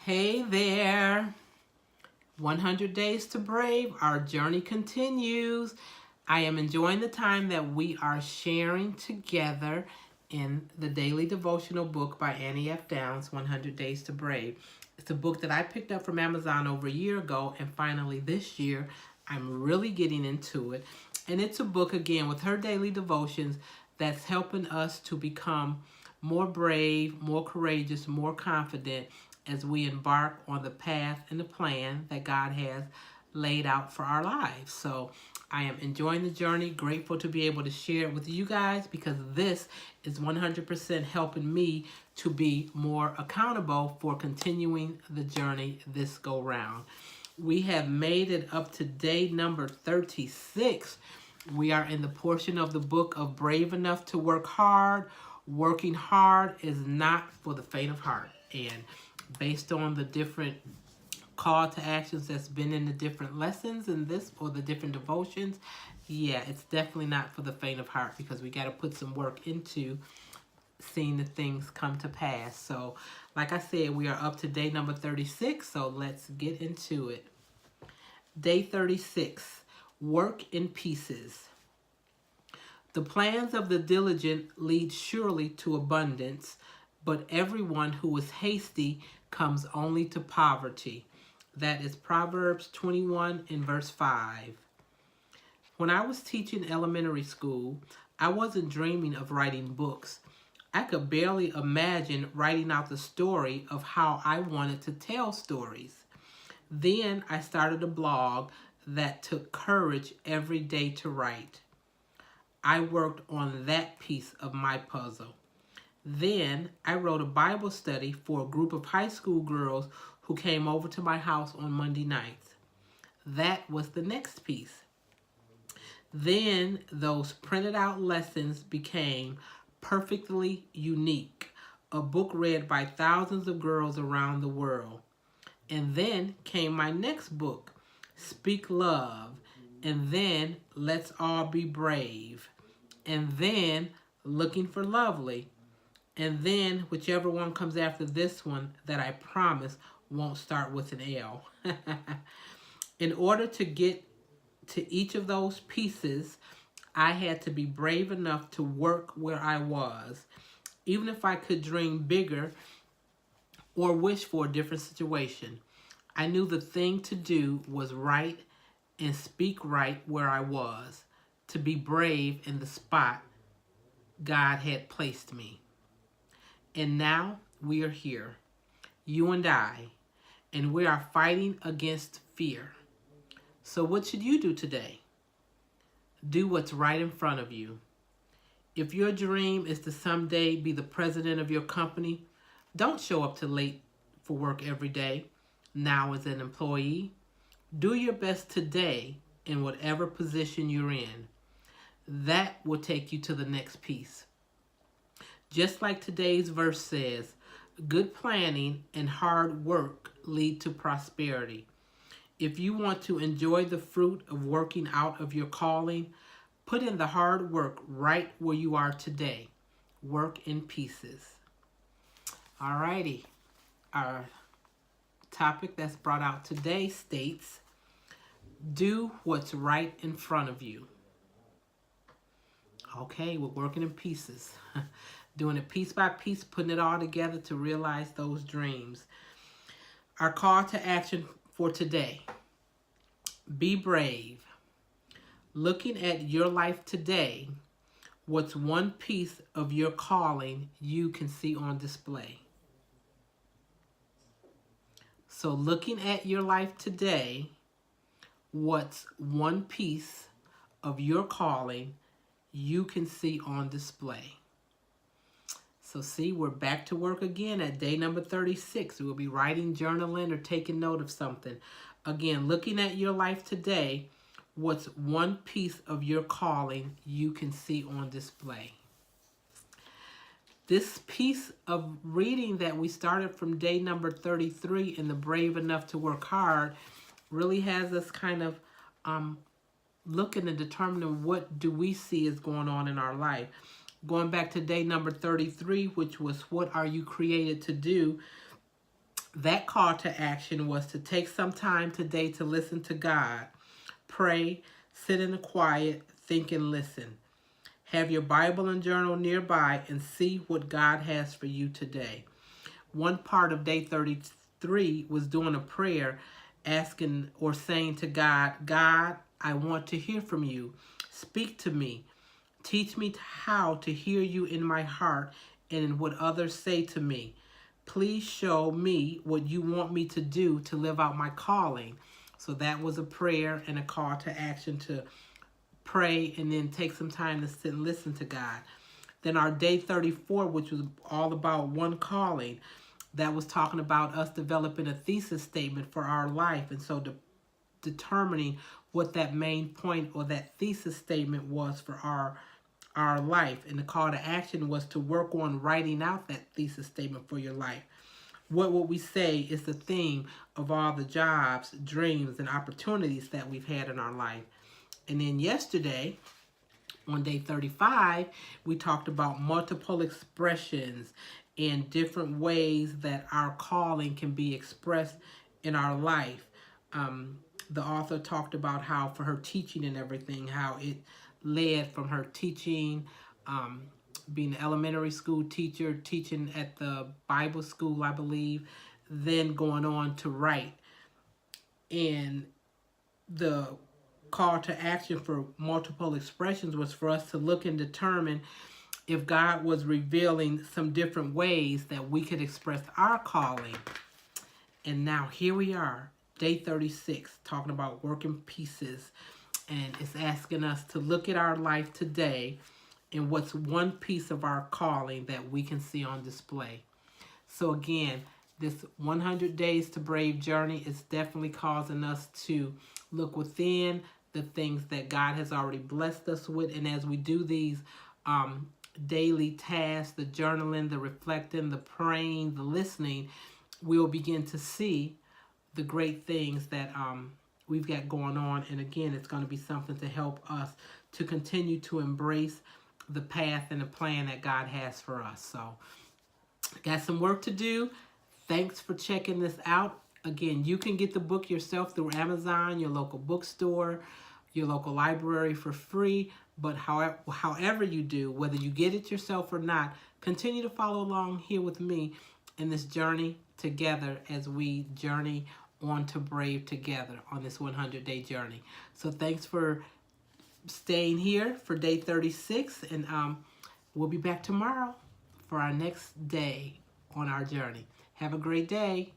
Hey there. 100 Days to Brave. Our journey continues. I am enjoying the time that we are sharing together in the daily devotional book by Annie F. Downs, 100 Days to Brave. It's a book that I picked up from Amazon over a year ago, and finally this year I'm really getting into it. And it's a book, again, with her daily devotions that's helping us to become more brave, more courageous, more confident as we embark on the path and the plan that God has laid out for our lives. So I am enjoying the journey, grateful to be able to share it with you guys, because this is 100% helping me to be more accountable for continuing the journey this go round. We have made it up to day number 36. We are in the portion of the book of Brave Enough to Work Hard. Working hard is not for the faint of heart. And based on the different call to actions that's been in the different lessons in this, or the different devotions, yeah, it's definitely not for the faint of heart, because we got to put some work into seeing the things come to pass. So like I said, we are up to day number 36, so let's get into it. Day 36, work in pieces. The plans of the diligent lead surely to abundance, but everyone who is hasty comes only to poverty. That is Proverbs 21 and verse 5. When I was teaching elementary school, I wasn't dreaming of writing books. I could barely imagine writing out the story of how I wanted to tell stories. Then I started a blog that took courage every day to write. I worked on that piece of my puzzle. Then I wrote a Bible study for a group of high school girls who came over to my house on Monday nights. That was the next piece. Then those printed out lessons became Perfectly Unique, a book read by thousands of girls around the world. And then came my next book, Speak Love, and then Let's All Be Brave, and then Looking for Lovely, and then whichever one comes after this one that I promise won't start with an L. In order to get to each of those pieces, I had to be brave enough to work where I was, even if I could dream bigger or wish for a different situation. I knew the thing to do was write and speak right where I was, to be brave in the spot God had placed me. And now we are here, you and I, and we are fighting against fear. So what should you do today? Do what's right in front of you. If your dream is to someday be the president of your company, don't show up too late for work every day now as an employee. Do your best today in whatever position you're in. That will take you to the next piece. Just like today's verse says, good planning and hard work lead to prosperity. If you want to enjoy the fruit of working out of your calling, put in the hard work right where you are today. Work in pieces. Alrighty. Our topic that's brought out today states, do what's right in front of you. Okay, we're working in pieces. Doing it piece by piece, putting it all together to realize those dreams. Our call to action for today. Be brave. Looking at your life today, what's one piece of your calling you can see on display? So looking at your life today, what's one piece of your calling you can see on display? So see, we're back to work again at day number 36. We'll be writing, journaling, or taking note of something. Again, looking at your life today, what's one piece of your calling you can see on display? This piece of reading that we started from day number 33 in the Brave Enough to Work Hard really has us kind of looking and determining what do we see is going on in our life. Going back to day number 33, which was what are you created to do? That call to action was to take some time today to listen to God, pray, sit in the quiet, think and listen. Have your Bible and journal nearby and see what God has for you today. One part of day 33 was doing a prayer asking or saying to God, God, I want to hear from you. Speak to me. Teach me how to hear you in my heart and in what others say to me. Please show me what you want me to do to live out my calling. So that was a prayer and a call to action to pray and then take some time to sit and listen to God. Then our day 34, which was all about one calling, that was talking about us developing a thesis statement for our life. And so determining what that main point or that thesis statement was for our life. And the call to action was to work on writing out that thesis statement for your life. What would we say is the theme of all the jobs, dreams, and opportunities that we've had in our life? And then yesterday, on day 35, we talked about multiple expressions and different ways that our calling can be expressed in our life. The author talked about how for her teaching and everything, how it led from her teaching, being an elementary school teacher, teaching at the Bible school, I believe, then going on to write. And the call to action for multiple expressions was for us to look and determine if God was revealing some different ways that we could express our calling. And now here we are, day 36, talking about working pieces. And it's asking us to look at our life today and what's one piece of our calling that we can see on display. So again, this 100 Days to Brave journey is definitely causing us to look within the things that God has already blessed us with. And as we do these daily tasks, the journaling, the reflecting, the praying, the listening, we'll begin to see the great things that we've got going on. And again, it's going to be something to help us to continue to embrace the path and the plan that God has for us. So, got some work to do. Thanks for checking this out. Again, you can get the book yourself through Amazon, your local bookstore, your local library for free. But however you do, whether you get it yourself or not, continue to follow along here with me in this journey together as we journey on to Brave together on this 100-day journey. So thanks for staying here for day 36, and we'll be back tomorrow for our next day on our journey. Have a great day.